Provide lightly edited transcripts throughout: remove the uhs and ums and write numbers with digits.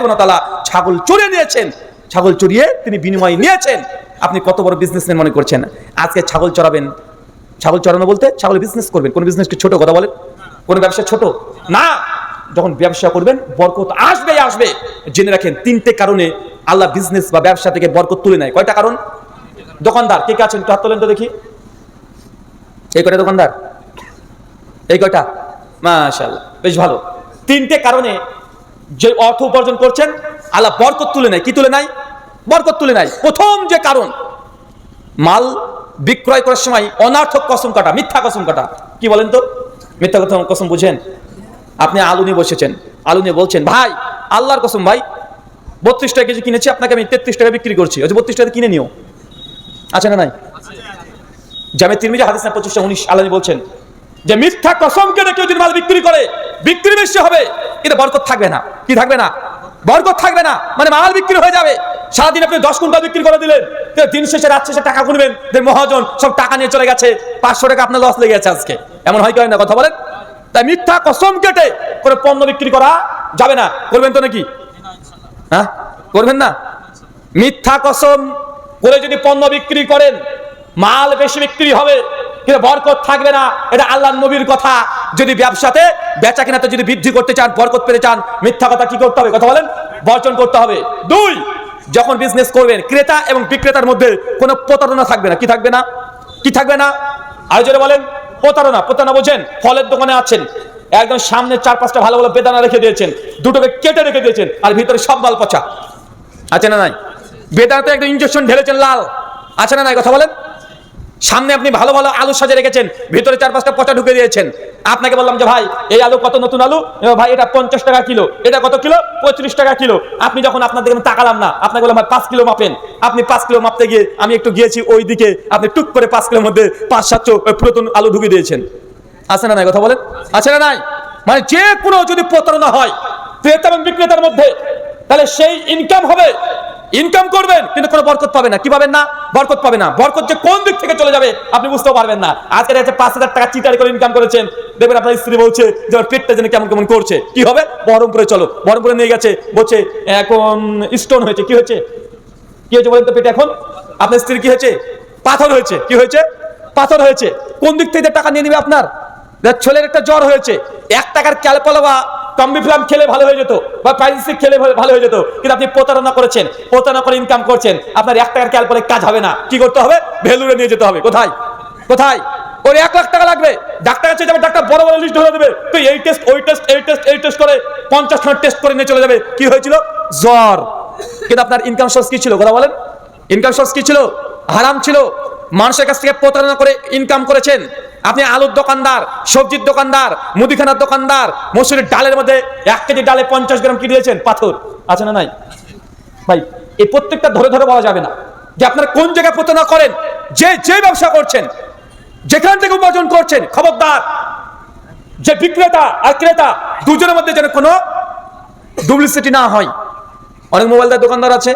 সুবহানাহু ওয়া তাআলা ছাগল চুরিয়ে নিয়েছেন, ছাগল চুরিয়ে তিনি বিনিময় নিয়েছেন। আপনি কত বড় বিজনেসম্যান মনে করছেন? আজকে ছাগল চড়াবেন, ছাগল চড়ানো বলতে ছাগল বিজনেস করবেন। কোন বিজনেস কি ছোট? কথা বলেন, কোন ব্যবসা ছোট না। যখন ব্যবসা করবেন বরকত আসবে আসবে। জেনে রাখেন তিনটে কারণে আল্লাহ বিজনেস বা ব্যবসা থেকে বরকত তুলে নেয়। কয়টা কারণ? দোকানদার কে কে আছেন একটু হাত তোলেন তো দেখি। এই কয়টা দোকানদার? এই কয়টা? মাশাআল্লাহ, বেশ ভালো। তিনটে কারণে যে অর্থ উপার্জন করছেন আল্লাহ বরকত তুলে নেয়। কি তুলে নেয়? বরকত তুলে নেয়। প্রথম যে কারণ, মাল বিক্রয় করার সময় অনার্থক কসম কাটা, মিথ্যা কসম কাটা। কি বলেন তো? মিথ্যা কসম বুঝেন? আপনি আলু নিয়ে বসেছেন, আলু নিয়ে বলছেন ভাই আল্লাহর কসম ভাই 32 টাকা কেজি কিনেছি, আপনাকে আমি 33 টাকা বিক্রি করছি। 32 টাকা কিনে নিও। আছে না নাই? জামে তিরমিজি হাদিস 2519 আল্লাহ বলছেন যে মিথ্যা কসম কেটে কেউ যদি মাল বিক্রি করে, বিক্রি বেশি হবে কিন্তু বরকত থাকবে না। কি থাকবে না? বরকত থাকবে না। মানে মাল বিক্রি হয়ে যাবে, সারাদিন আপনি 10 কুইন্টাল বিক্রি করে দিলেন, দিন শেষে রাত শেষে টাকা গুনবেন, মহাজন সব টাকা নিয়ে চলে গেছে, 500 টাকা আপনার লস লেগে গেছে আজকে। এমন হয় কি হয় না? কথা বলেন। তাই মিথ্যা কসম কেটে করে পণ্য বিক্রি করা যাবে না। করবেন তো নাকি? হ্যাঁ, করবেন না? মিথ্যা কসম করে যদি পণ্য বিক্রি করেন, মাল বেশি বিক্রি হবে কিন্তু বরকত থাকবে না। এটা আল্লাহর নবীর কথা। যদি ব্যবসাতে বেচা কিনাতে যদি বৃদ্ধি করতে চান, বরকত পেতে চান, মিথ্যা কথা কি করতে হবে? কথা বলেন, বর্জন করতে হবে। 2, যখন বিজনেস করবেন ক্রেতা এবং বিক্রেতার মধ্যে কোনো প্রতারণা থাকবে না। কি থাকবে না? কি থাকবে না? আর জোরে বলেন। প্রতারণা। প্রতারণা বোঝেন? ফলের দোকানে আছেন, একদম সামনে 4-5টা ভালো ভালো বেদানা রেখে দিয়েছেন, দুটোকে কেটে রেখে দিয়েছেন, আর ভিতরে সব মাল পচা। আছে না নাই? বেদানাতে একদম ইনজেকশন ঢেলেছেন লাল। আছে না নাই? কথা বলেন। সামনে আপনি ভালো ভালো আলু সাজিয়ে রেখেছেন, ভিতরে 4-5টা পচা ঢুকে দিয়েছেন। আপনাকে বললাম যে ভাই এই আলু কত? নতুন আলু ভাই এটা 50 টাকা কিলো। এটা কত কিলো? 35 টাকা কিলো। আপনি যখন আপনার দিকে তাকালাম না, আপনাকে বললাম ভাই 5 কিলো মাপেন। আপনি 5 কিলো মাপতে গিয়ে আমি একটু গিয়েছি ওই দিকে, আপনি টুক করে 5 কিলোর মধ্যে 5-7 পুরাতন আলু ঢুকে দিয়েছেন। আছে না নাই? কথা বলেন। আছে না নাই? মানে যে কোনো যদি প্রতারণা হয় ক্রেতা এবং বিক্রেতার মধ্যে, তাহলে সেই ইনকাম হবে, ইনকাম করবেন কিন্তু কোনো বরকত পাবে না। কি পাবেন না? বরকত পাবে না। বরকত যে কোন দিক থেকে চলে যাবে আপনি বুঝতেও পারবেন না। আজকে 5,000 টাকা চিটারি করে ইনকাম করেছেন, দেখবেন আপনার স্ত্রী বলছে যে পেটটা যেন কেমন কেমন করছে। কি হবে? বহরমপুরে চলো। বহরমপুরে নিয়ে গেছে, বলছে এখন স্টোন হয়েছে। কি হয়েছে? কি হয়েছে বলেন তো পেটে এখন? আপনার স্ত্রী কি হয়েছে? পাথর হয়েছে। কি হয়েছে? পাথর হয়েছে। কোন দিক থেকে টাকা নিয়ে নিবে আপনার? ছেলের একটা জ্বর হয়েছে, 1 টাকার ক্যালপোলা বা টম্বিফ্লাম খেলে ভালো হয়ে যেত, বা পাইলসিক খেলে ভালো হয়ে যেত, কিন্তু আপনি প্রতারণা করেছেন, প্রতারণা করে ইনকাম করছেন। আপনার 1 টাকার ক্যালপোলে কাজ হবে না। কি করতে হবে? ভেলুরে নিয়ে যেতে হবে। কোথায়? কোথায়? ওর 1 লাখ টাকা লাগবে। ডাক্তার কাছে যাবে, ডাক্তার বড় বড় লিস্ট ধরে দেবে, তো এই টেস্ট ওই টেস্ট এই টেস্ট এই টেস্ট করে 50 টেস্ট করে নিয়ে চলে যাবে। কি হয়েছিল? জ্বর। কিন্তু আপনার ইনকাম সোর্স কি ছিল? কথা বলেন। ইনকাম সোর্স কি ছিল? হারাম ছিল। মানুষের কাছ থেকে প্রতারণা করে ইনকাম করেছেন। আপনি আলুর দোকানদার, সবজির দোকানদার, মুদিখানার দোকানদার, মসুরের ডালের মধ্যে 1 কেজি ডালে 50 গ্রাম কি দিয়েছেন? পাথর। আছে না নাই? ভাই এই প্রত্যেকটা ধরে ধরে বলা যাবে না যে আপনারা কোন জায়গায় প্রতারণা করেন। যে ব্যবসা করছেন, যেখান থেকে উপার্জন করছেন, খবরদার যে বিক্রেতা আর ক্রেতা দুজনের মধ্যে যেন কোনো ডুপ্লিসিটি না হয়। অনেক মোবাইলদার দোকানদার আছে,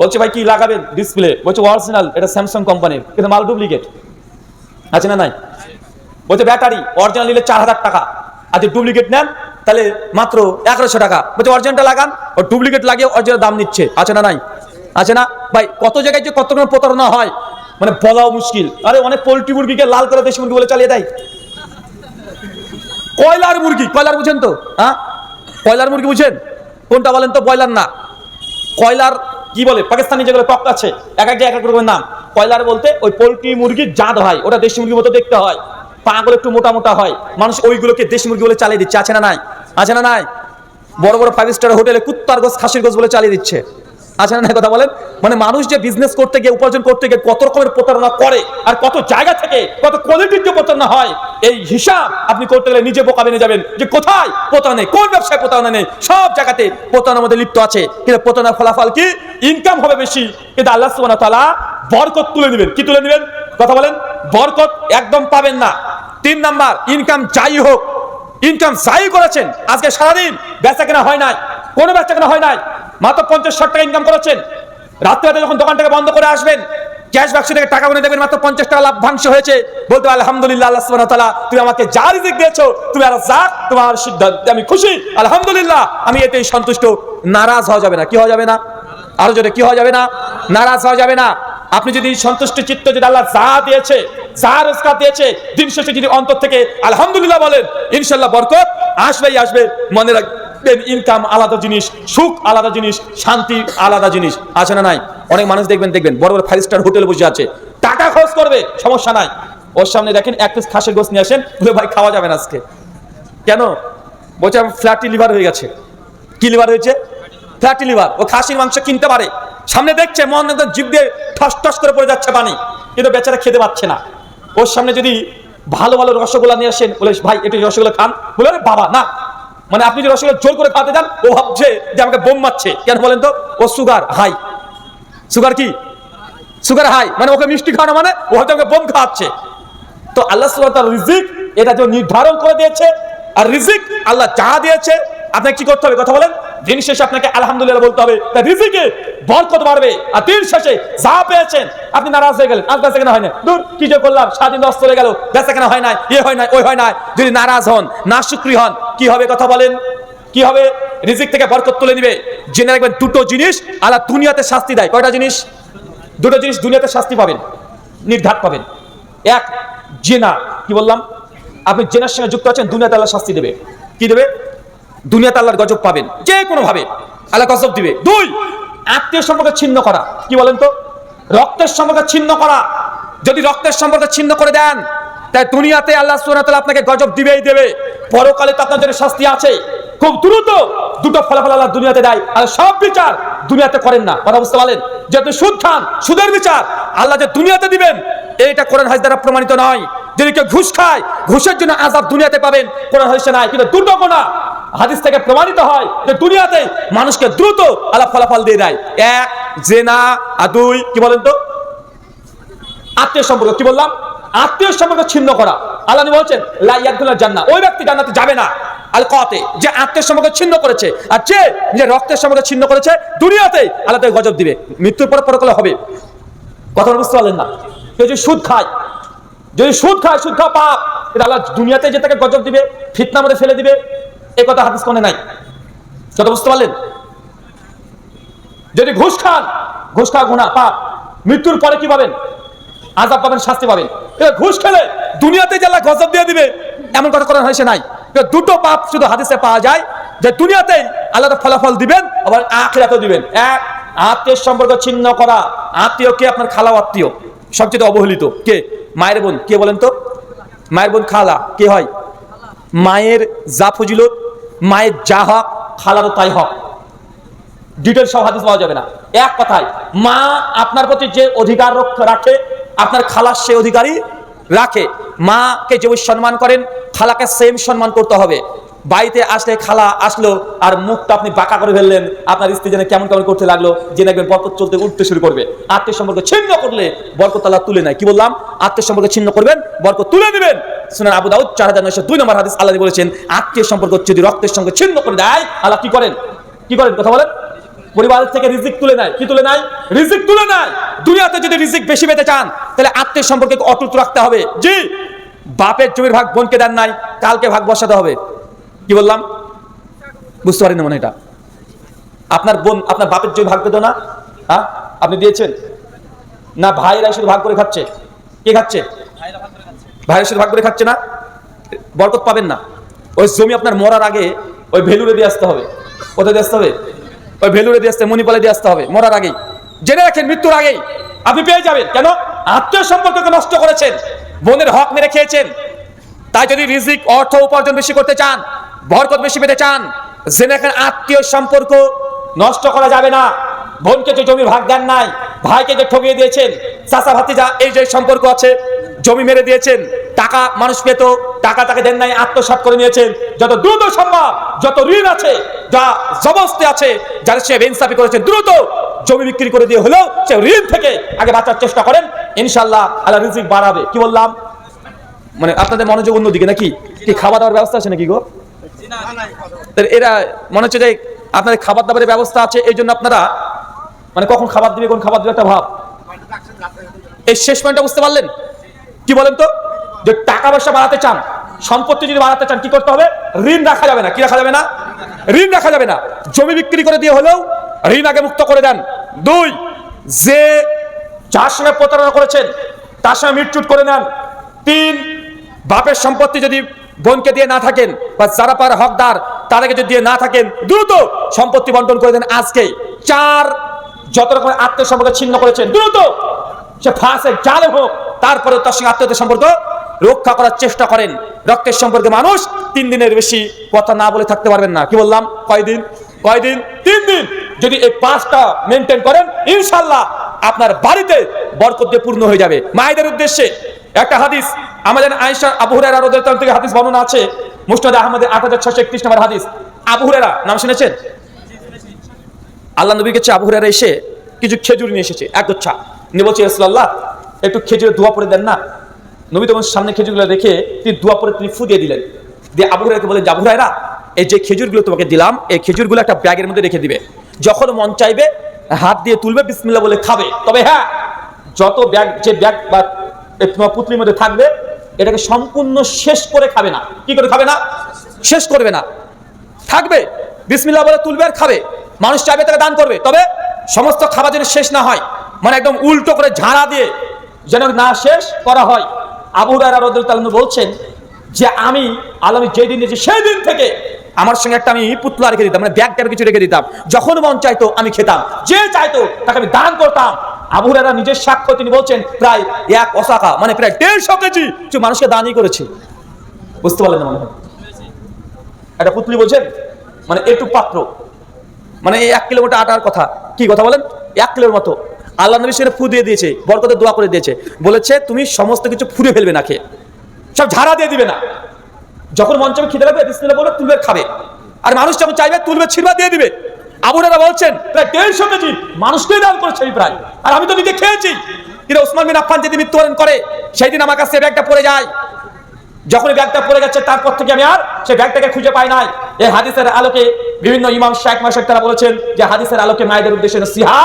বলছে ভাই কি লাগাবেন ডিসপ্লে? বলছে অরিজিনাল, এটা স্যামসাং কোম্পানির, কিন্তু মাল ডুপ্লিকেট। আছে না নাই? বলছে ব্যাটারি অরিজিনাল নিলে 4,000 টাকা, আর যদি ডুপ্লিকেট নেন তাহলে মাত্র 1100 টাকা। বলছে অরিজিনালটা লাগান, ও ডুপ্লিকেট লাগিয়ে অরিজিনাল দাম নিচ্ছে। আছে না নাই? আছে না? ভাই কত জায়গায় যে কত রকম প্রতারণা হয় মানে বলাও মুশকিল। আরে অনেক পোল্ট্রি মুরগিকে লাল করে দেশি মুরগি বলে চালিয়ে দেয়। কয়লার মুরগি, কয়লার বুঝেন তো? হ্যাঁ, কয়লার মুরগি বুঝেন কোনটা বলেন তো? ব্রয়লার না, কয়লার কি বলে পাকিস্তানি যেগুলো টক আছে, এক এক জায়গায় এক এক রকমের নাম। কয়লার বলতে ওই পোল্ট্রি মুরগির জাত হয়, ওটা দেশি মুরগির মতো দেখতে হয়, পাগুলো একটু মোটা মোটা হয়। মানুষ ওইগুলোকে দেশি মুরগি বলে চালিয়ে দিচ্ছে। আছে না নাই? আছে না নাই? বড় বড় 5 স্টার হোটেলে কুত্তার গোস, খাসির গোস বলে চালিয়ে দিচ্ছে। আছে না নাই? কথা বলেন। মানে মানুষ যে বিজনেস করতে গিয়ে, উপার্জন করতে গিয়ে কত রকমের প্রতারণা করে, আর কত জায়গা থেকে কত কোয়ালিটির যে প্রতারণা হয়, এই হিসাব আপনি করতে গেলে নিজে বোকা বেনে যাবেন যে কোথায় প্রতারণা নেই, কোন ব্যবসায় প্রতারণা নেই। সব জায়গাতে প্রতারণার মধ্যে লিপ্ত আছে। কিন্তু প্রতারণার ফলাফল কি? ইনকাম হবে বেশি, কিন্তু আল্লাহ সুবহানাহু ওয়া তাআলা বরকত তুলে নেবেন। কি তুলে নেবেন? কথা বলেন। বরকত একদম পাবেন না। 3 নাম্বার, ইনকাম যাই হোক, ইনকাম যাই করেছেন, আজকে সারাদিন বেচা কেনা হয় নাই, কোনো বেচা কেনা হয় নাই, মাত্র 50-60 টাকা ইনকাম করেছেন। রাত্রে যখন দোকানটাকে বন্ধ করে আসবেন, ক্যাশ বাক্স থেকে টাকা গুনে দেখবেন মাত্র 50 টাকা লাভ্যাংশ হয়েছে, বলতে আলহামদুলিল্লাহ আল্লাহ সুবহানাহু ওয়া তাআলা তুমি আমাকে যা রিজিক দিয়েছো, তুমি আর রাজ্জাক, তোমার সিদ্ধান্তে আমি খুশি, আলহামদুলিল্লাহ, আমি এতেই সন্তুষ্ট। নারাজ হওয়া যাবে না। কি হওয়া যাবে না? আরো জোরে, কি হওয়া যাবে না? নারাজ হওয়া যাবে না। আপনি যদি সন্তুষ্ট চিত্ত, যদি আল্লাহ যা দিয়েছে, যা রোজগার দিয়েছে, দিন শেষে যদি অন্তর থেকে আলহামদুলিল্লাহ বলেন, ইনশাআল্লাহ বরকত আসবেই আসবে। মনে রাখবেন, ইনকাম আলাদা জিনিস, সুখ আলাদা জিনিস, শান্তি আলাদা জিনিস, আছে না নাই? অনেক মানুষ দেখবেন বড় বড় 5 স্টার হোটেলে বসে আছে, টাকা খরচ করবে, সমস্যা নাই, ওর সামনে দেখেন 1 পিস খাসির গোশত নিয়ে আসেন, বলে ভাই খাওয়া যাবে না আজকে। কেন? বলছে আমার ফ্ল্যাটি লিভার হয়ে গেছে। কি লিভার হয়েছে? ফ্ল্যাটি লিভার। ও খাসির মাংস কিনতে পারে, সামনে দেখছে, মন একদম জিভ দিয়ে ঠস ঠস করে পড়ে যাচ্ছে পানি, কিন্তু বেচারা খেতে পাচ্ছে না। ওর সামনে যদি ভালো ভালো রসগোল্লা নিয়ে আসেন, বলে ভাই একটু রসগোল্লা খান, বলে আরে বাবা না, মানে আপনি যে রসগোল্লা জোর করে খাওয়াতে যান, ও ভাবছে যে আমাকে বোম মারছে। কেন বলেন তো? ও সুগার হাই। সুগার কি? সুগার হাই, মানে ওকে মিষ্টি খাওয়ানো মানে ও হয়তো আমাকে বোম খাওয়াচ্ছে। তো আল্লাহ সুবহানাহু ওয়া তাআলা রিজিক এটা যে নির্ধারণ করে দিয়েছে, আর রিজিক আল্লাহ যা দিয়েছে আপনাকে কি করতে হবে? কথা বলেন। দিন শেষে আপনাকে আলহামদুলিল্লাহ বলতে হবে, তাই রিজিকে বরকত বাড়বে। আর দিন শেষে যা পেয়েছেন, আপনি নারাজ হয়ে গেলেন, আজ বেচা কেনা হয় না, দূর কি যে করলাম, সারাদিন 10 চলে গেল, বেচা কেনা হয় নাই, এ হয় নাই, ওই হয় নাই, যদি নারাজ হন, নাশুকরি হন, কি হবে? কথা বলেন, কি হবে? রিজিক থেকে বরকত তুলে নিবে। জেনে রাখবেন, দুটো জিনিস আল্লাহ দুনিয়াতে শাস্তি দেয়। কয়টা জিনিস? দুটো জিনিস দুনিয়াতে শাস্তি পাবেন, নির্ঘাত পাবেন। এক, জেনা। কি বললাম? আপনি জেনার সঙ্গে যুক্ত আছেন, দুনিয়াতে আল্লাহ শাস্তি দেবে। কি দেবে? দুনিয়াতে আল্লাহর গজব পাবেন, যে কোনো ভাবে আল্লাহ গজব দিবে। 2, আত্মীয় সম্পর্ক ছিন্ন করা। কি বলেন তো? রক্তের সম্পর্ক ছিন্ন করা। যদি রক্তের সম্পর্ক ছিন্ন করে দেন, তাই দুনিয়াতে আল্লাহ সুবহানাহু ওয়া তাআলা আপনাকে গজব দিবেই দেবে, পরকালে তো আপনার জন্য শাস্তি আছে। খুব দ্রুত দুটো ফলাফল আল্লাহ দুনিয়াতে দেয়, আর সব বিচার দুনিয়াতে করেন না। কথা বুঝতে পারলেন? যে আপনি সুদ খান, সুদের বিচার আল্লাহ যে দুনিয়াতে দিবেন, এটা কোরআন হাদিস দ্বারা প্রমাণিত নয়। যদি কেউ ঘুষ খায়, ঘুষের জন্য আযাব দুনিয়াতে পাবেন, কোরআন হাদিসে নাই। কিন্তু দুটো গুনাহ হাদিস থেকে প্রমাণিত হয় যে দুনিয়াতে মানুষকে দ্রুত আল্লাহ ফলাফল দিয়ে দেয়। 1, জেনা, আর 2, কি বলেন তো? আত্মীয় সম্পর্ক। কি বললাম? আত্মীয় সম্পর্ক ছিন্ন করা। আল্লাহ বলছেন লা ইয়াদখুলুল জান্নাহ, ওই ব্যক্তি জান্নাতে যাবে না। আল কাতে, যে আত্মীয় সম্পর্ক ছিন্ন করেছে, আর যে নিজের রক্তের সম্পর্ক ছিন্ন করেছে, দুনিয়াতে আল্লাহ তাকে গজব দিবে, মৃত্যুর পর পরকালে হবে। কথা বুঝতে পারলেন না? কেউ যদি সুদ খায়, যদি সুদ খায়, সুদ খাওয়া পাপ, এটা আল্লাহ দুনিয়াতে যে তাকে গজব দিবে, ফিতনার মধ্যে ফেলে দিবে, এই কথা হাদিস কোনে নাই। কথা বুঝতে পারলেন? যদি ঘুষ খান, ঘুষ খাওয়া গুনাহ, পাপ, মৃত্যুর পরে কি পাবেন? আযাব পাবেন, শাস্তি পাবেন। ঘুষ খেলে দুনিয়াতে যে আল্লাহ গজব দিয়ে দিবে, এমন কথা কোরআন হাদিসে নাই। দুটো পাপ শুধু হাদিসে পাওয়া যায়, যে দুনিয়াতেই আল্লাহ ফলাফল দিবেন, আবার আখিরাতেও দিবেন। 1, আত্মীয় সম্পর্ক ছিন্ন করা। আত্মীয় কে? আপনার খালা আত্মীয়, সবচেয়ে অবহেলিত কে? মায়ের বোন। কে বলেন তো? মায়ের বোন খালা কে হয়? মায়ের যা ফজিলত, মায়ের যা হক, খালারও তাই হক। ডিটেল সব হাদিস পাওয়া যাবে না। এক কথায়, মা আপনার প্রতি যে অধিকার রাখে, আপনার খালা সে অধিকারই রাখে। মাকে যেভাবে সম্মান করেন, খালাকে সেম সম্মান করতে হবে। বাড়িতে আসলে খালা আসলো, আর মুখটা আপনি বাঁকা করে ফেললেন, আপনার স্ত্রী যেন কেমন কেমন করতে লাগলো, যে দেখবেন বরকত চলতে উঠতে শুরু করবে। আত্মীয় সম্পর্ক ছিন্ন করলে বরকত আল্লাহ তুলে নেয়। কি বললাম? আত্মীয় সম্পর্ক ছিন্ন করবেন, বরকত তুলে নেবেন। সুনান আবু দাউদ 4902 নম্বর হাদিস, আল্লাহ বলেছেন, আত্মীয় সম্পর্ক যদি রক্তের সঙ্গে ছিন্ন করে দেয়, আল্লাহ কি করেন? কি করেন? কথা বলেন। পরিবার থেকে রিজিক তুলে নেয়। কি তুলে নেয়? রিজিক তুলে নেয়। দুনিয়াতে যদি রিজিক বেশি পেতে চান, তাহলে আত্মীয় সম্পর্কে অটুট রাখতে হবে। জি, বাপের জমির ভাগ বোনকে দেন নাই, কালকে ভাগ বসাতে হবে। কি বললাম? বুঝতে পারেন না মনে? এটা আপনার বোন আপনার বাপের জমি ভাগ পেত না, হ্যাঁ? আপনি দিয়েছেন না? ভাইরা শুধু ভাগ করে খাচ্ছে। কে খাচ্ছে? ভাইরা শুধু ভাগ করে খাচ্ছে না, বরকত পাবেন না। ওই জমি আপনার মরার আগে ওই ভেলুরে দিয়ে আসতে হবে। কোথায় দিয়ে আসতে হবে? ওই ভেলুরে দিয়ে আসতে, মণিপালে দিয়ে আসতে হবে, মরার আগেই। জেনে রাখেন, মৃত্যুর আগেই আপনি পেয়ে যাবেন। কেন? আত্মীয় সম্পর্ককে নষ্ট করেছেন, বোনের হক মেরে খেয়েছেন। তাই যদি রিজিক, অর্থ উপার্জন বেশি করতে চান, বরকত বেশি পেতে চান, জেনে রাখেন আত্মীয় সম্পর্ক নষ্ট করা যাবে না। বোনকে যে জমি ভাগ দেন নাই, ভাইকে যে ঠকিয়ে দিয়েছেন, চাচা ভাতিজা এই যে সম্পর্ক আছে, জমি মেরে দিয়েছেন, টাকা মানুষ পেত, টাকা তাকে দেন নাই, আত্মসাৎ করে নিয়েছেন। যত দ্রুত সম্ভব, যত ঋণ আছে, যা জবস্তি আছে, যারা সে বেইনসাফি করেছেন, দ্রুত জমি বিক্রি করে দিয়ে হলেও সে ঋণ থেকে আগে বাঁচার চেষ্টা করেন। ইনশাআল্লাহ আল্লাহ রিজিক বাড়াবে। কি বললাম? মানে আপনাদের মনোযোগ অন্যদিকে নাকি? কি খাওয়া দাওয়ার ব্যবস্থা আছে নাকি গো? এরা মনে হচ্ছে যে আপনাদের খাবার দাবারের ব্যবস্থা আছে, এই জন্য আপনারা মানে কখন খাবার দিবে, কোন খাবার দিবে একটা ভাব। এই শেষ পয়েন্টটা বুঝতে পারলেন? কি বলেন তো, যে টাকা পয়সা বাড়াতে চান, সম্পত্তি যদি বাড়াতে চান, কি করতে হবে? ঋণ রাখা যাবে না। কি রাখা যাবে না? ঋণ রাখা যাবে না। জমি বিক্রি করে দিয়ে হলেও ঋণ আগে মুক্ত করে দেন। 2, যে যার সঙ্গে প্রতারণা করেছেন তার সঙ্গে মিটচুট করে নেন। 3, বাপের সম্পত্তি যদি বোনকে দিয়ে না থাকেন বা যারা পার হকদার তাদেরকে যদি দিয়ে না থাকেন, দ্রুত সম্পত্তি বন্টন করে দেন আজকে। 4, যত রকমের আত্মীয় সম্পর্ক ছিন্ন করেছেন, দ্রুত সে ফাঁসে জালে হোক, তারপরে তার সঙ্গে আত্মীয়তার সম্পর্ক রক্ষা করার চেষ্টা করেন। রক্তের সম্পর্কে মানুষ 3 দিনের বেশি কথা না বলে থাকতে পারবেন না। কি বললাম? কয়দিন? 3 দিন। যদি এই 5টা মেনটেন করেন, ইনশাআল্লাহ আপনার বাড়িতে বরকত দিয়ে পূর্ণ হয়ে যাবে। মায়েদের উদ্দেশ্যে একটা হাদিস, আমাদের আয়েশা আবু হুরায়রা রাদিয়াল্লাহু তাআলা থেকে হাদিস বর্ণনা আছে, মুসনাদ আহমদের 8631 নম্বর হাদিস। আবু হুরায়রা নাম শুনেছেন? আল্লাহ নবীর কাছে আবু হুরায়রা এসে কিছু খেজুর নিয়ে এসেছে, এক গোছা নিয়ে বলছে, রাসূলুল্লাহ একটু খেজুরের দোয়া পড়ে দেন না। নবী তখন সামনে খেজুরগুলো রেখে তিনি দোয়া পড়ে তিনি ফু দিয়ে দিলেন। দিয়ে আবু হুরায়রাকে বলেন, আবু হুরায়রা এই যে খেজুরগুলো তোমাকে দিলাম, এই খেজুরগুলো একটা ব্যাগের মধ্যে রেখে দিবে, যখন মন চাইবে হাত দিয়ে তুলবে, বিসমিল্লাহ বলে খাবে। তবে হ্যাঁ, যত ব্যাগ, যে ব্যাগ বা তোমার পুতলির মধ্যে থাকবে, এটাকে সম্পূর্ণ শেষ করে খাবে না। কি করে খাবে না? শেষ করবে না, থাকবে, বিসমিল্লাহ বলে তুলবে আর খাবে। মানুষ চাইবে তাকে দান করবে, তবে সমস্ত খাবার যেন শেষ না হয়, মানে একদম উল্টো করে ঝাড়া দিয়ে যেন না শেষ করা হয়। আবু হুরায়রা রাদিয়াল্লাহু তাআলা বলছেন যে আমি আল্লাহ যেই দিন দিয়েছি সেই দিন থেকে আমার সঙ্গে একটা আমি পুতলা রেখে দিতাম, মানে ব্যাগ ট্যাগ কিছু রেখে দিতাম, যখন মন চাইতো আমি খেতাম, যে চাইতো তাকে আমি দান করতাম। আবু হুরায়রা নিজের সাক্ষ্য, তিনি বলছেন প্রায় 1 ওসাকা, মানে প্রায় 150 কেজি মানুষকে দানই করেছে। বুঝতে পারলেন না? মনে হয় একটা পুতলি বলছেন, মানে একটু পাত্র, মানে এই 1 কিলোমিটার আটার কথা। কি কথা বলেন? 1 কিলোর মতো। আল্লাহ নবী সেটা ফু দিয়ে দিয়েছে, বরকতের দোয়া করে দিয়েছে, বলেছে তুমি সমস্ত কিছু ফুরে ফেলবে না, খেয়ে সব ঝাড়া দিয়ে দিবে না। যখন মন চাইবে খিদে লাগবে, বিসমিল্লাহ বলে তুলবে খাবে, আর মানুষ যখন চাইবে তুলবে ছিড়বা দিয়ে দিবে। আবু হুরায়রা বলছেন প্রায় 150 কেজি মানুষকে দান করেছে প্রায়, আর আমি তো নিজে খেয়েছি। কিন্তু ওসমান বিন আফফান যেদিন মৃত্যুবরণ করে, সেই দিন আমার কাছে ব্যাগটা পড়ে যায়। যখন ব্যাগটা পড়ে গেছে, তারপর থেকে আমি আর সেই ব্যাগটাকে খুঁজে পাই নাই। এই হাদিসের আলোকে বিভিন্ন ইমাম শাইখ মাশায়েখ তারা বলেছেন যে হাদিসের আলোকে মায়েদের উদ্দেশ্যে নসিহা,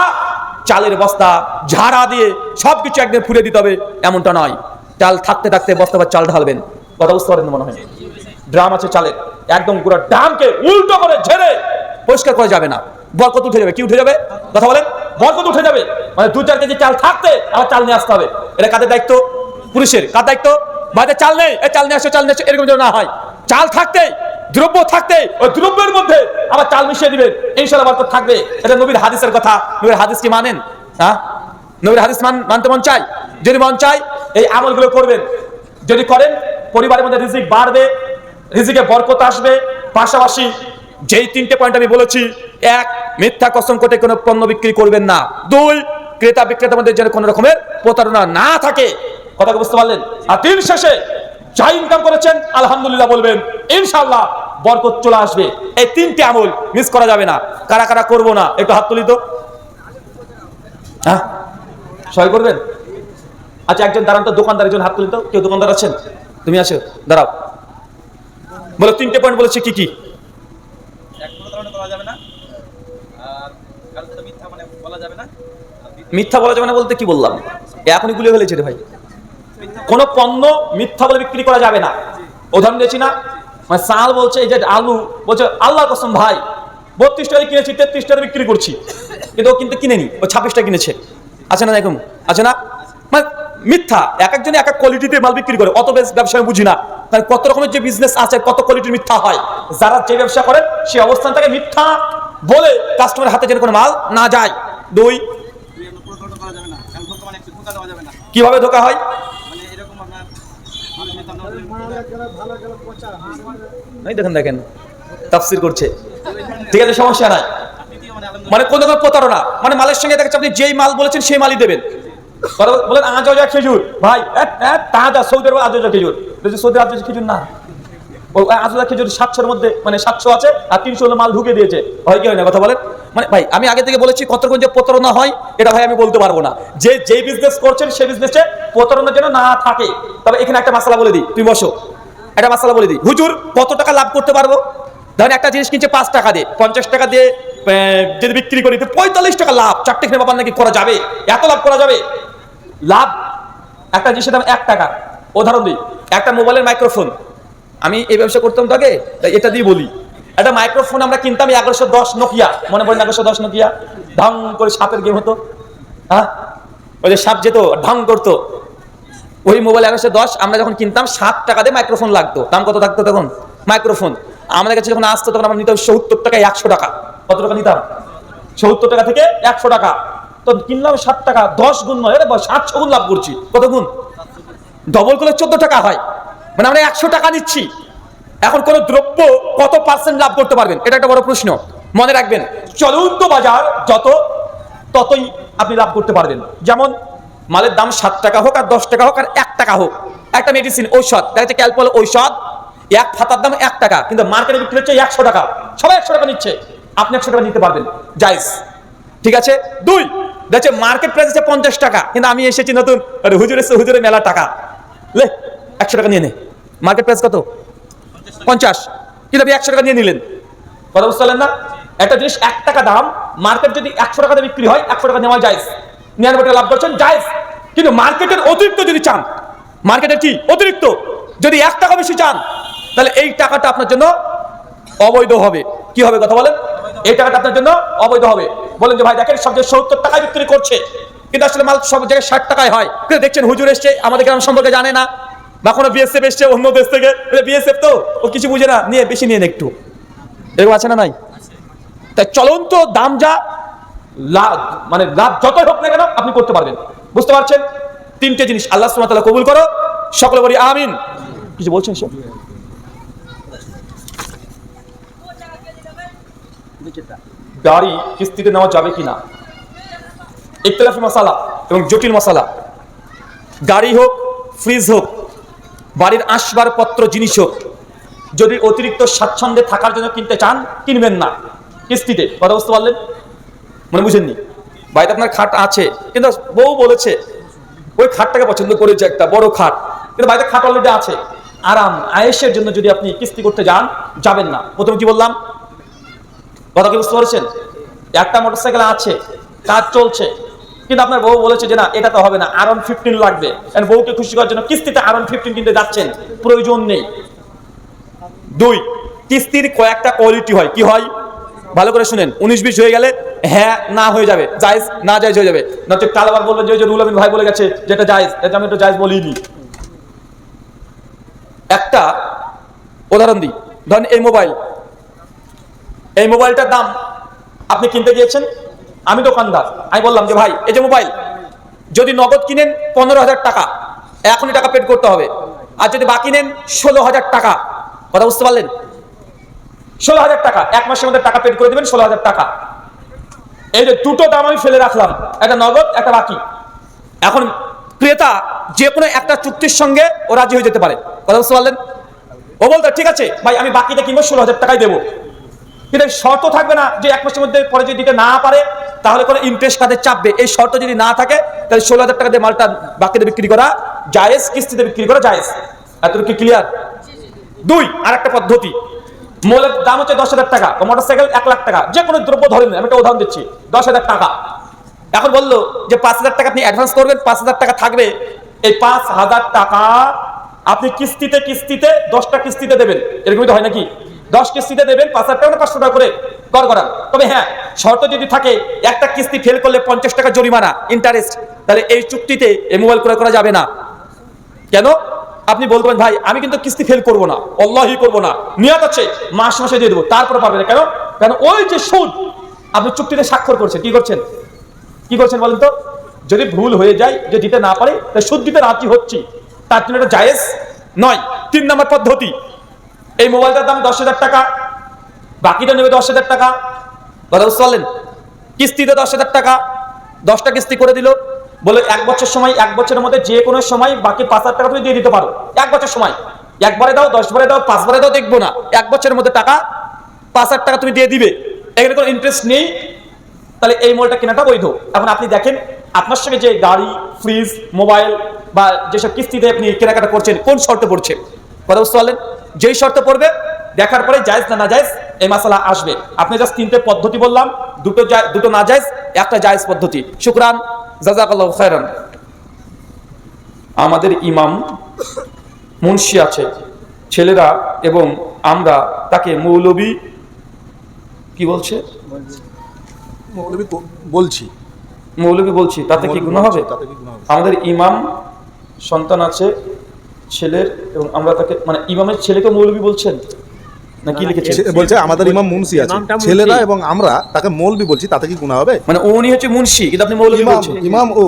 চালের বস্তা ঝাড়া দিয়ে সবকিছু একদিন ফুলে দিতে হবে এমনটা নয়। চাল থাকতে থাকতে বস্তা বা চাল ঢালবেন। কথা বুঝতে পারেন? মনে হয় ড্রাম আছে চালের, একদম পুরো ড্রামকে উল্টো করে ঝেড়ে পরিষ্কার করা যাবে না, বরকত উঠে যাবে। কি উঠে যাবে? কথা বলেন। বরকত উঠে যাবে, মানে 2-4 কেজি চাল থাকতে আবার চাল নিয়ে আসতে হবে। এটা কাদের দায়িত্ব? পুরুষের। কার দায়িত্ব? বাড়িতে চাল নেই, এই চাল নিয়ে আসো, চাল নিয়ে আসো, এরকম যেন না হয়। চাল থাকতে, দ্রব্য থাকতে, ওই দ্রব্যের মধ্যে আবার চাল মিশিয়ে দিবেন, ইনশাআল্লাহ বরকত থাকবে। এটা নবীর হাদিসের কথা। নবীর হাদিস কি মানেন? হ্যাঁ, নবীর হাদিস মানতে মন চাই? যদি মন চাই এই আমলগুলো করবেন, যদি করেন পরিবারের মধ্যে রিজিক বাড়বে, রিজিকে বরকত আসবে। পাশাপাশি যেই 3টে পয়েন্ট আমি বলেছি, 1, মিথ্যা কসম করে কোনো পণ্য বিক্রি করবেন না। 2, ক্রেতা বিক্রেতার মধ্যে যেন কোনো রকমের প্রতারণা না থাকে। কথা বুঝতে পারলেন? আর 3, শেষে যা ইনকাম করেছেন আলহামদুলিল্লাহ বলবেন, ইনশাআল্লাহ বরকত চলে আসবে। এই 3টে আমল মিস করা যাবে না। কারা কারা করবো না একটু হাত তুলি তো। হ্যাঁ, সবাই করবেন? আচ্ছা, একজন দাঁড়ান তো, দোকানদার একজন হাত তুলি তো। কেউ দোকানদার আছেন? তুমি আছো, দাঁড়াও। বলো 3টে পয়েন্ট বলেছে কি কি? মিথ্যা বলা যাবে না বলতে কি বললাম? এখনই গুলিয়ে ফেলেছে রে ভাই। কোন পণ্য মিথ্যা বলে বিক্রি করা যাবে না। উদাহরণ দিয়েছি না, মানে চাল বলছে, এই যে আলু বলছে, আল্লাহর কসম ভাই 32 টাকা কিনেছি, 33 টাকা বিক্রি করছি, কিন্তু ও কিন্তু কিনেনি, ও 26 টাকা কিনেছে। আছে না এরকম? আছে না? মানে মিথ্যা। এক একজনে এক এক কোয়ালিটিতে মাল বিক্রি করে, অত ব্যবসায় বুঝি না। তাই কত রকমের যে বিজনেস আছে, কত কোয়ালিটির মিথ্যা হয়। যারা যে ব্যবসা করেন সেই অবস্থান থেকে মিথ্যা বলে কাস্টমারের হাতে যেন কোনো মাল না যায়। 2, কিভাবে ধোকা হয়? দেখেন তাফসীর করছে, ঠিক আছে, সমস্যা নাই। মানে কোন রকম প্রতারণা, মানে মালের সঙ্গে দেখেন আপনি যেই মাল বলেছেন সেই মালই দেবেন। বলেন আজওয়া খেজুর, ভাই তাজা সৌদি আরব আজওয়া খেজুর, সৌদি আজওয়া খেজুর না, আজওয়া খেজুর 700-এর মধ্যে, মানে 700 আছে আর 300 মাল ঢুকে দিয়েছে। হয় কি হয় না? কথা বলেন। মানে ভাই আমি আগে থেকে বলেছি কত রকম যে প্রতারণা হয় এটা ভাই আমি বলতে পারবো না। যেই বিজনেস করছেন সেই বিজনেসে প্রতারণা যেন না থাকে। তবে এখানে একটা মাসালা বলে দিই, তুমি বসো, একটা মাসালা বলে দিই। হুজুর কত টাকা লাভ করতে পারবো? ধরেন একটা জিনিস কিনছে 5 টাকা দিয়ে, 50 টাকা দিয়ে যদি বিক্রি করি 45 টাকা লাভ, 4টে খেয়ে বাবার নাকি করা যাবে? এত লাভ করা যাবে? লাভ একটা জিনিসের দাম 1 টাকা। উদাহরণ দিই, একটা মোবাইলের মাইক্রোফোন, আমি এই ব্যবসা করতাম তো আগে, তাই এটা দিয়ে বলি। একটা মাইক্রোফোন আমরা কিনতাম 1110 নোকিয়া, মনে পড়েন 1110 নোকিয়া, ঢং করে সাপের গেম হতো, হ্যাঁ ওই যে সাপ যেত ঢং করতো, ওই মোবাইল 1110 আমরা যখন কিনতাম 7 টাকা দিয়ে মাইক্রোফোন লাগতো। দাম কত থাকতো তখন মাইক্রোফোন? আমাদের কাছে যখন আসতো তখন আমরা নিতাম 70 টাকায় 100 টাকা। কত টাকা নিতাম? 70 টাকা থেকে 100 টাকা। তো কিনলাম 7 টাকা, 10 গুণ নয়, 700 গুণ লাভ করছি। কত গুণ? ডবল করলে 14 টাকা হয়, মানে আমরা 100 টাকা নিচ্ছি। এখন কোন দ্রব্য কত পার্সেন্ট লাভ করতে পারবেন, এটা একটা বড় প্রশ্ন। মনে রাখবেন, চলন্ত বাজার যত, ততই আপনি লাভ করতে পারবেন। যেমন মালের দাম 7 টাকা হোক আর 10 টাকা হোক আর 1 টাকা হোক, একটা মেডিসিন ঔষধ, দেখা যাচ্ছে ক্যালপল ঔষধ এক ফাতার দাম 1 টাকা, কিন্তু মার্কেটে বিক্রি হচ্ছে 100 টাকা। সবাই 100 টাকা নিচ্ছে, আপনি 100 টাকা নিতে পারবেন, জায়েজ। ঠিক আছে। 2, দেখছে মার্কেট প্রাইস আছে 50 টাকা, কিন্তু আমি এসেছি নতুন, আরে হুজুর এসে, হুজুরের মেলা টাকা, লে 100 টাকা নিয়ে নে। মার্কেট প্রাইস কত? 50, কিন্তু আপনি 100 টাকা নিয়ে নিলেন। কথা বুঝতে পারলেন না? একটা জিনিস 1 টাকা দাম, মার্কেট যদি 100 টাকাতে বিক্রি হয়, 100 টাকা নেওয়া জায়েজ, 99 টাকা লাভ করছেন, জায়েজ। কিন্তু মার্কেটের অতিরিক্ত যদি চান, মার্কেটের কি অতিরিক্ত যদি 1 টাকা বেশি চান, তাহলে এই টাকাটা আপনার জন্য অবৈধ হবে। কি হবে কথা বলেন? এই টাকাটা আপনার জন্য অবৈধ হবে। বলেন যে ভাই দেখেন সব জায়গায় 70 টাকায় বিক্রি করছে, কিন্তু আসলে মাল সব জায়গায় 60 টাকায় হয়। কিন্তু দেখছেন হুজুর এসছে, আমাদের গ্রাম সম্পর্কে জানে না, বা কোনো বিএসএফ এসছে অন্য দেশ থেকে, বিএসএফ তো ও কিছু বুঝে না, নিয়ে বেশি নিয়ে একটু, এরকম আছে না নাই? তাই চলন্ত দাম যা লাভ, মানে লাভ যতই হোক না কেন আপনি করতে পারবেন। বুঝতে পারছেন? 3টে জিনিস আল্লাহ সুবহানাহু ওয়া তাআলা কবুল করো, সকলে বলি আমিন। কিছু বলছেন সব? গাড়ি কিস্তিতে নেওয়া যাবে কিনা, ইখতিলাফি মাসালা এবং জটিল মাসালা। গাড়ি হোক, ফ্রিজ হোক, বাড়ির আসবাবপত্র জিনিস হোক, যদি অতিরিক্ত স্বাচ্ছন্দ্যে থাকার জন্য কিনতে চান, কিনবেন না কিস্তিতে। কথা বুঝতে পারলেন? মানে বুঝেননি? বাড়িতে আপনার খাট আছে, কিন্তু বউ বলেছে ওই খাটটাকে পছন্দ করেছে, একটা বড় খাট, কিন্তু বাড়িতে খাট অলরেডি আছে, আরাম আয়েশের জন্য যদি আপনি কিস্তি করতে যান, যাবেন না। প্রথমে কি বললাম? কথা কি বুঝতে পারছেন? একটা মোটরসাইকেল আছে, কাজ চলছে, কিন্তু আপনার বউ বলেছে যে না এটা তো হবে না, R115 লাগবে, কারণ বউকে খুশি করার জন্য কিস্তিতে R115 কিনতে যাচ্ছেন, প্রয়োজন নেই। 2, কিস্তির কয়েকটা কোয়ালিটি হয়। কি হয়? ভালো করে শুনেন, 19-20 হয়ে গেলে হ্যাঁ না হয়ে যাবে, জায়েজ না জায়েজ হয়ে যাবে। নয়তো কালবার বলবেন যে রুল আমিন ভাই বলে গেছে যেটা জায়েজ, এটা আমি একটু জায়েজ বলিনি। একটা উদাহরণ দিই, ধরেন এই মোবাইলটার দাম আপনি কিনতে গিয়েছেন, আমি দোকানদার, আমি বললাম যে ভাই এই যে মোবাইল, যদি নগদ কিনেন 15,000 টাকা, এখনই টাকা পেড করতে হবে, আর যদি বাকি নেন 16,000 টাকা। কথা বুঝতে পারলেন? 16,000 টাকা, 1 মাসের মধ্যে টাকা পেড করে দেবেন, 16,000 টাকা। এই যে দুটো দাম আমি ফেলে রাখলাম, একটা নগদ, একটা বাকি। এখন ক্রেতা যে কোনো একটা চুক্তির সঙ্গে ও রাজি হয়ে যেতে পারে। কথা বুঝতে পারলেন? ও বলতো ঠিক আছে ভাই আমি বাকিটা কিনবো, 16,000 টাকাই দেবো, কিন্তু শর্ত থাকবে না যে 1 মাসের মধ্যে পরে যদি দিতে না পারে তাহলে কোনো ইন্টারেস্ট কাদের চাপবে, এই শর্ত যদি না থাকে তাহলে 16,000 টাকা দিয়ে মালটা বাকিতে বিক্রি করা জায়েজ, কিস্তিতে বিক্রি করা জায়েজ। এতটুকু কি ক্লিয়ার? 2, আরেকটা পদ্ধতি, মোলের দাম হচ্ছে 10,000 টাকা, মোটরসাইকেল 1 লাখ টাকা, যে কোনো দ্রব্য ধরেন, আমি একটা উদাহরণ দিচ্ছি, 10,000 টাকা। এখন বললো যে 5,000 টাকা আপনি অ্যাডভান্স করবেন, 5,000 টাকা থাকবে, এই 5,000 টাকা আপনি কিস্তিতে 10টা কিস্তিতে দেবেন, এরকমই তো হয় নাকি? 10 কিস্তিতে দেবেন, 5,000 টাকা 500 টাকা করে কর করান। তবে হ্যাঁ, শর্ত যদি থাকে একটা কিস্তি ফেল করলে 50 টাকা জরিমানা ইন্টারেস্ট, তাহলে এই চুক্তিতে এই মোবাইল ক্রয় করা যাবে না। কেন? আপনি বলবেন ভাই আমি কিন্তু কিস্তি ফেল করবো না, আল্লাহি করবো না, নিয়ত আছে মাসে দিয়ে দেবো, তারপরে পারবে না। কেন? কারণ ওই যে সুদ আপনি চুক্তিতে স্বাক্ষর করছেন, কি করছেন বলেন তো? যদি ভুল হয়ে যায়, যে দিতে না পারে, তাই সুদ দিতে রাজি হচ্ছি, তার জন্য এটা জায়েজ নয়। 3 নম্বর পদ্ধতি, এই মোবাইলটার দাম 10,000 টাকা, বাকিটা নেবে 10,000 টাকা। কথা বুঝতে পারলেন? কিস্তিতে 10,000 টাকা, 10টা কিস্তি করে দিল, বলে 1 বছর সময়, 1 বছরের মধ্যে যে কোনো সময় বাকি 5,000 টাকা তুমি দিয়ে দিতে পারো। 1 বছর সময়, 1 বারে দাও, 10 বারে দাও, 5 বারে দাও, দেখবো না, 1 বছরের মধ্যে টাকা 5,000 টাকা তুমি দিয়ে দিবে, এখানে কোনো ইন্টারেস্ট নেই, তাহলে এই মোবাইলটা কেনাটা বৈধ। এখন আপনি দেখেন আপনার সঙ্গে যে গাড়ি, ফ্রিজ, মোবাইল বা যেসব কিস্তিতে আপনি কেনাকাটা করছেন, কোন শর্তে পড়ছে। কথা বুঝতে পারলেন? যেই শর্তে পড়বে দেখার পরে জায়েজ না জায়েজ এই মাসালা আসবে। আপনি জাস্ট 3টে পদ্ধতি বললাম, দুটো না জায়েজ, একটা জায়েজ পদ্ধতি। শুকরান, জাযাকাল্লাহু খায়রান। আমাদের ইমাম মুন্সি আছে, ছেলেরা এবং আমরা তাকে মৌলবী কি বলছে, মৌলবী বলছি, তাতে কি গুনাহ হবে? আমাদের ইমাম সন্তান আছে ছেলের এবং আমরা তাকে, মানে ইমামের ছেলেকে মৌলবী বলছেন না কি লিখেছে? বলছে আমাদের ইমাম মুন্সি আছে, ছেলেরা এবং আমরা তাকে মৌলবী বলছি, তাতে কি গুনাহ হবে? মানে উনি হচ্ছে মুন্সি কিন্তু আপনি মৌলবী বলছেন। ইমাম ও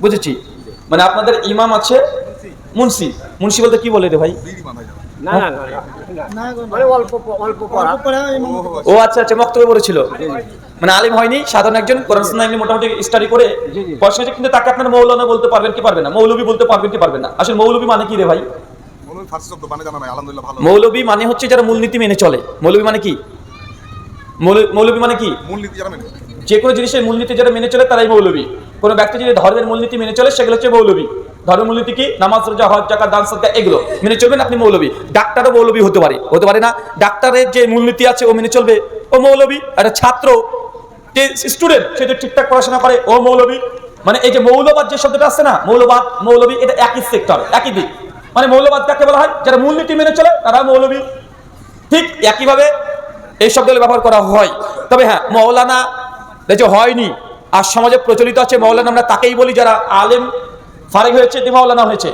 বুঝেছি, মানে আপনাদের ইমাম আছে মুন্সি। মুন্সি বলতে কি বলে রে ভাই? ও আচ্ছা আচ্ছা, বক্তব্য বলেছিল, মানে আলিম হয়নি, সাধারণ একজন কোরআন সুন্নাহ এমনি মোটামুটি স্টাডি করে পয়সা হয়েছে, কিন্তু তাকে আপনার মৌলানা বলতে পারবেন কি পারবেন না, মৌলবী বলতে পারবেন কি পারবেন না? আসলে মৌলবী মানে কি রে ভাই? মৌলবী মানে হচ্ছে যারা মূলনীতি মেনে চলে। মৌলবী মানে কি? মৌলবী মানে কি? যে কোনো জিনিসের মূলনীতি যারা মেনে চলে তারাই মৌলবী। কোনো ব্যক্তি যদি ধর্মের মূলনীতি মেনে চলে সেগুলো হচ্ছে মৌলবী। ধর্মের মূলনীতি কি? নামাজ, রোজা, হজ, যাকাত, দান, সাদকা, এগুলো মেনে চলবেন, আপনি মৌলবী। ডাক্তারও মৌলবী হতে পারে, হতে পারে না? ডাক্তারের যে মূলনীতি আছে ও মেনে চলবে, ও মৌলবী। একটা ছাত্র যে স্টুডেন্ট সে যদি ঠিকঠাক পড়াশোনা করে, ও মৌলবী। মানে এই যে মৌলবাদ যে শব্দটা আছে না, মৌলবাদ মৌলবী এটা একই সেক্টর, একই দিক। মানে মৌলবাদ কাকে বলা হয়? যারা মূলনীতি মেনে চলে তারা মৌলবী। ঠিক একইভাবে এই শব্দগুলো ব্যবহার করা হয়। তবে হ্যাঁ, মৌলানা যে হয়নি আর সমাজে প্রচলিত আছে মৌলানা, আমরা তাকেই বলি যারা আলেম ফারিগ হয়েছে, মৌলানা হয়েছে।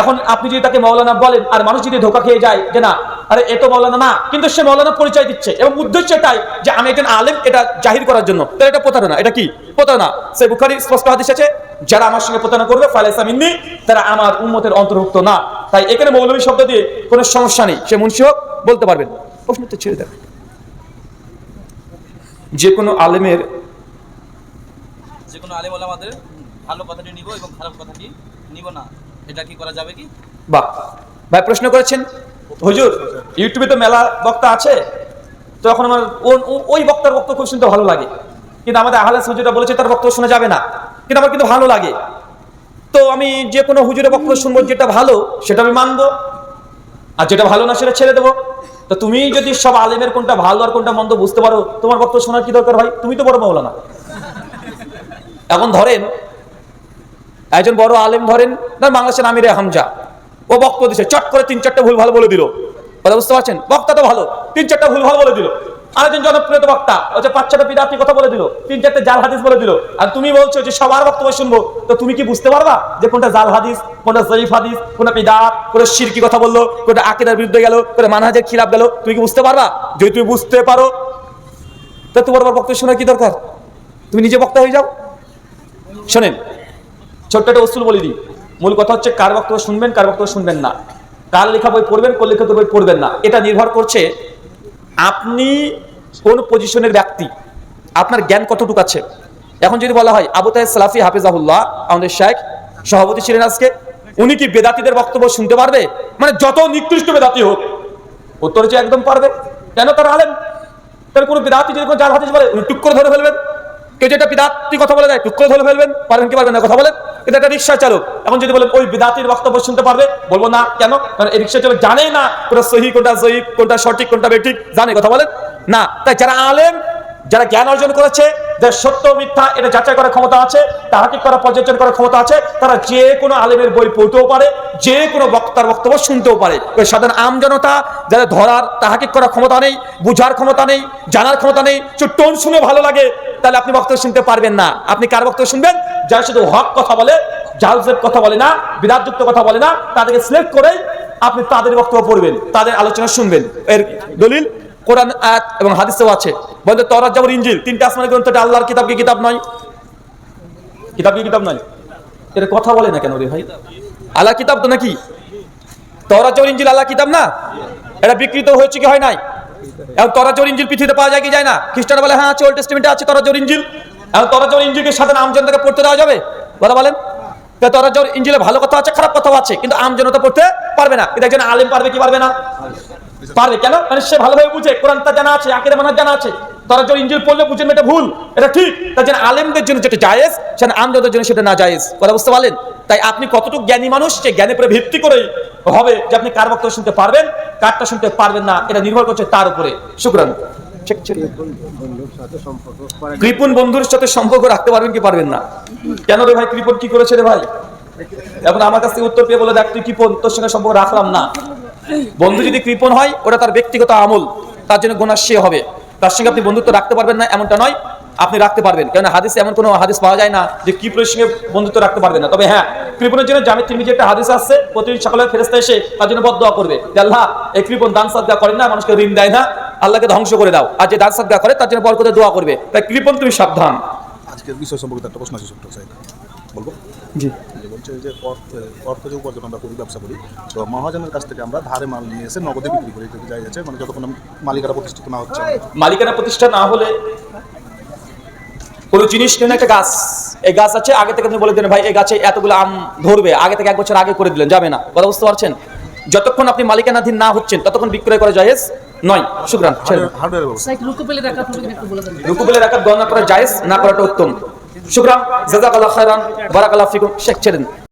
এখন আপনি যদি তাকে মৌলানা বলেন আর মানুষ যদি ধোকা খেয়ে যায় যে না আরে এ তো মৌলানা না, কিন্তু সে মৌলানা পরিচয় দিচ্ছে এবং উদ্দেশ্য এটাই যে আমি একজন আলেম, এটা জাহির করার জন্য, তাহলে এটা প্রতারণা। এটা কি প্রতারণা? সে বুখারী স্পষ্ট হাদিস আছে, যারা আমার সঙ্গে প্রতারণা করবে ফালাইসা মিন্নি, তারা আমার উম্মতের অন্তর্ভুক্ত না। তাই এখানে মৌলবী শব্দ দিয়ে কোনো সমস্যা নেই, সে মুন্সি হোক বলতে পারবেন। প্রশ্ন তো ছেড়ে দেন। যে কোনো আলেমের, যে কোনো আলেম ওলামাদের ভালো কথাটি নিব এবং খারাপ কথাটি নিব না, এটা কি করা যাবে কি? বাহ, ভাই প্রশ্ন করেছেন। হুজুর ইউটিউবে তো মেলা বক্তা আছে, তো এখন আমার ওই বক্তার বক্তব্য খুব শুনতে ভালো লাগে, কিন্তু আমাদের আহলে হুজুররা বলেছে তার বক্তব্য শোনা যাবে না, কিন্তু আমার কিন্তু ভালো লাগে। তো আমি যে কোনো হুজুরের বক্তব্য শুনবো, যেটা ভালো সেটা আমি মানবো, আর যেটা ভালো না সেটা ছেড়ে দেবো। তো তুমি যদি সব আলেমের কোনটা ভালো আর কোনটা মন্দ বুঝতে পারো, তোমার বক্তব্য শোনার কি দরকার ভাই? তুমি তো বড় মাওলানা। এখন ধরেন একজন বড় আলেম, ধরেন বাংলাদেশের আমিরে হামজা, ও বক্তব্য দিচ্ছে, চট করে 3-4টা ভুল ভালো বলে দিল। কথা বুঝতে পারছেন? বক্তা তো ভালো, 3-4টা ভুল ভালো বলে দিল। আরেকজন জনপ্রিয় বক্তা হচ্ছে 5-6টা বিদআতি কথা বলে দিল, 3-4টা জাল হাদিস বলে দিল। আর তুমি বলছো যে সবার বক্তব্য শুনবো, তো তুমি কি বুঝতে পারবা যে কোনটা জাল হাদিস, কোনটা জয়ীফ হাদিস, কোনটা বিদআত, কোনটা শিরকি কথা বললো, কোনটা আকীদার বিরুদ্ধে গেল, কোনটা মানহাজের খিলাফ গেল? তুমি কি বুঝতে পারবা? যদি তুমি বুঝতে পারো তো তোমার বক্তব্য শোনার কি দরকার? তুমি নিজে বক্তা হয়ে যাও। শোনেন, ছোট্ট একটা উসুল বলে দিই। মূল কথা হচ্ছে কার বক্তব্য শুনবেন, কার বক্তব্য শুনবেন না, কার লেখা বই পড়বেন, কোন লিখিত বই পড়বেন না। এটা নির্ভর করছে আপনি কোন পজিশনের ব্যক্তি, আপনার জ্ঞান কতটুকু আছে। এখন যদি বলা হয় আবু তাহের সালাফি হাফিজাহুল্লাহ, আমাদের শেখ সভাপতি ছিলেন আজকে, উনি কি বেদাতীদের বক্তব্য শুনতে পারবে? মানে যত নিকৃষ্ট বেদাতি হোক, উত্তর হচ্ছে একদম পারবে। কেন? তার আলেম। তার কোনো বেদাতি যদি কোনো জাল হাদিস বলে, উনি টুক করে ধরে ফেলবেন। কেউ যেটা বিদাতি কথা বলে দেয়, টুক করে ধরে ফেলবেন। পারবেন কি পারবেন না? কথা বলেন। কিন্তু একটা রিক্সা চালক, এখন যদি বলেন ওই বিদাতির বক্তব্য শুনতে পারবে, বলবো না। কেন? কারণ এই রিক্সা চালক জানেই না কোনটা সহি, কোনটা জয়ীফ, কোনটা সঠিক, কোনটা বেঠিক, জানে? কথা বলেন না। তাই যারা আলেম, যারা জ্ঞান অর্জন করেছে, যারা সত্য মিথ্যা এটা যাচাই করার ক্ষমতা আছে, তাহাকিক করা, পর্যালোচনা করার ক্ষমতা আছে, তারা যে কোনো আলেমের বই পড়তেও পারে, যে কোনো বক্তার বক্তব্য শুনতেও পারে। সাধারণ আম জনতা যারা ধরার, তাহাকিক করার ক্ষমতা নেই, বুঝার ক্ষমতা নেই, জানার ক্ষমতা নেই, টোন শুনে ভালো লাগে, তাহলে আপনি বক্তব্য শুনতে পারবেন না। আপনি কার বক্তব্য শুনবেন? যারা শুধু হক কথা বলে, জালজেব কথা বলে না, বিদাতযুক্ত কথা বলে না, তাদেরকে সিলেক্ট করেই আপনি তাদের বক্তব্য পড়বেন, তাদের আলোচনা শুনবেন। এর দলিল কোরআন আয়াত এবং হাদিসেও আছে। বলতে তওরাত, জাবুর, ইনজিল, তিনটা আসমানি গ্রন্থ, এটা আল্লাহর কিতাব কি কিতাব নয়? কিতাব কি কিতাব নয়? এটা কথা বলে না কেন রে ভাই? আল্লাহ কিতাব তো নাকি? তওরাত, জাবুর, ইনজিল আল্লাহ কিতাব না? এটা বিকৃত হয়েছে কি হয় নাই? এখন তওরাত, জাবুর, ইনজিল পৃথিবীতে পাওয়া যায় কি যায় না? খ্রিস্টানরা বলে হ্যাঁ আছে, ওল্ড টেস্টামেন্টে আছে তওরাত, জাবুর, ইনজিল। এখন তওরাত, জাবুর, ইনজিলকে সাধারণ আমজনতাকে পড়তে দেওয়া যাবে? কথা বলেন। তওরাত, জাবুর, ইনজিলে ভালো কথা আছে, খারাপ কথাও আছে, কিন্তু আমজনতা পড়তে পারবে না। এটা একজন আলেম পারবে কি পারবে না? পারবে। কেন? মানে সে ভালোভাবে বুঝে, কোরআনটা জানা আছে, আকীদা মানহাজ জানা আছে। তওরাত, জাবুর, ইনজিল পড়লে বুঝেন এটা ভুল, এটা ঠিক। তাই যেন আলেমদের জন্য যেটা জায়েজ, সেটা আমজনতার জন্য সেটা না জায়েজ। কথা বুঝতে পারলেন? তাই আপনি কতটুকু জ্ঞানী মানুষ, সে জ্ঞানের উপরে ভিত্তি করেই হবে যে আপনি কার বক্তব্য শুনতে পারবেন, কারটা শুনতে পারবেন না, এটা নির্ভর করছে তার উপরে। শুকরান। কৃপণ বন্ধুর সাথে সম্পর্ক রাখতে পারবেন কি পারবেন না? কেন রে ভাই? কৃপণ কি করেছে রে ভাই? এখন আমার কাছ থেকে উত্তর পেয়ে বলে দেখ তুই কৃপণ, তোর সঙ্গে সম্পর্ক রাখলাম না। বন্ধু যদি কৃপণ হয় ওটা তার ব্যক্তিগত আমল, তার জন্য গুনাহ সে হবে। তার সঙ্গে আপনি বন্ধুত্ব রাখতে পারবেন না এমনটা নয়, আপনি রাখতে পারবেন। কেননা হাদিসে এমন কোনো হাদিস পাওয়া যায় না যে কৃপণের সঙ্গে বন্ধুত্ব রাখতে পারবেন না। তবে হ্যাঁ, কৃপণের জন্য জামে তিরমিজি একটা হাদিস আছে, প্রতিদিন সকালে ফেরেশতা এসে তার জন্য বদদোয়া করবে যে আল্লাহ এই কৃপণ দান সাদকা করে না, মানুষকে ঋণ দেয় না, আল্লাহকে ধ্বংস করে দাও। আর যে দান সাদকা করে তার জন্য বরকতে দোয়া করবে। তাই কৃপণ তুমি সাবধান। আজকের বিষয় সম্পর্কে একটা প্রশ্ন আছে ছোট্ট সাহেব, বলবো? জি, বলছে যে অর্থ যে উপার্জন আমরা করি, ব্যবসা করি, তো মহাজনের কাছ থেকে আমরা ধারে মাল নিয়ে এসে নগদে বিক্রি করি, এটা যাই যাচ্ছে মানে যতক্ষণ মালিকারা প্রতিষ্ঠিত না হচ্ছে। মালিকানা প্রতিষ্ঠা না হলে কোনো জিনিস নেন, একটা গাছ, এই গাছ আছে আগে থেকে আপনি বলে দিলেন ভাই এই গাছে এতগুলো আম ধরবে, আগে থেকে 1 বছর আগে করে দিলেন, যাবে না। কথা বুঝতে পারছেন? যতক্ষণ আপনি মালিকানাধীন না হচ্ছেন ততক্ষণ বিক্রয় করা জায়েজ নয়। শুকরান। হার্ডওয়্যার ব্যবস্থা, রুকুবেলের রাকাত গণনা করা জায়েজ, না করাটা উত্তম। শুকরান, জাযাকাল্লাহু খাইরান, বারাকাল্লাহু ফিকুম। শেখ ছেড়েন।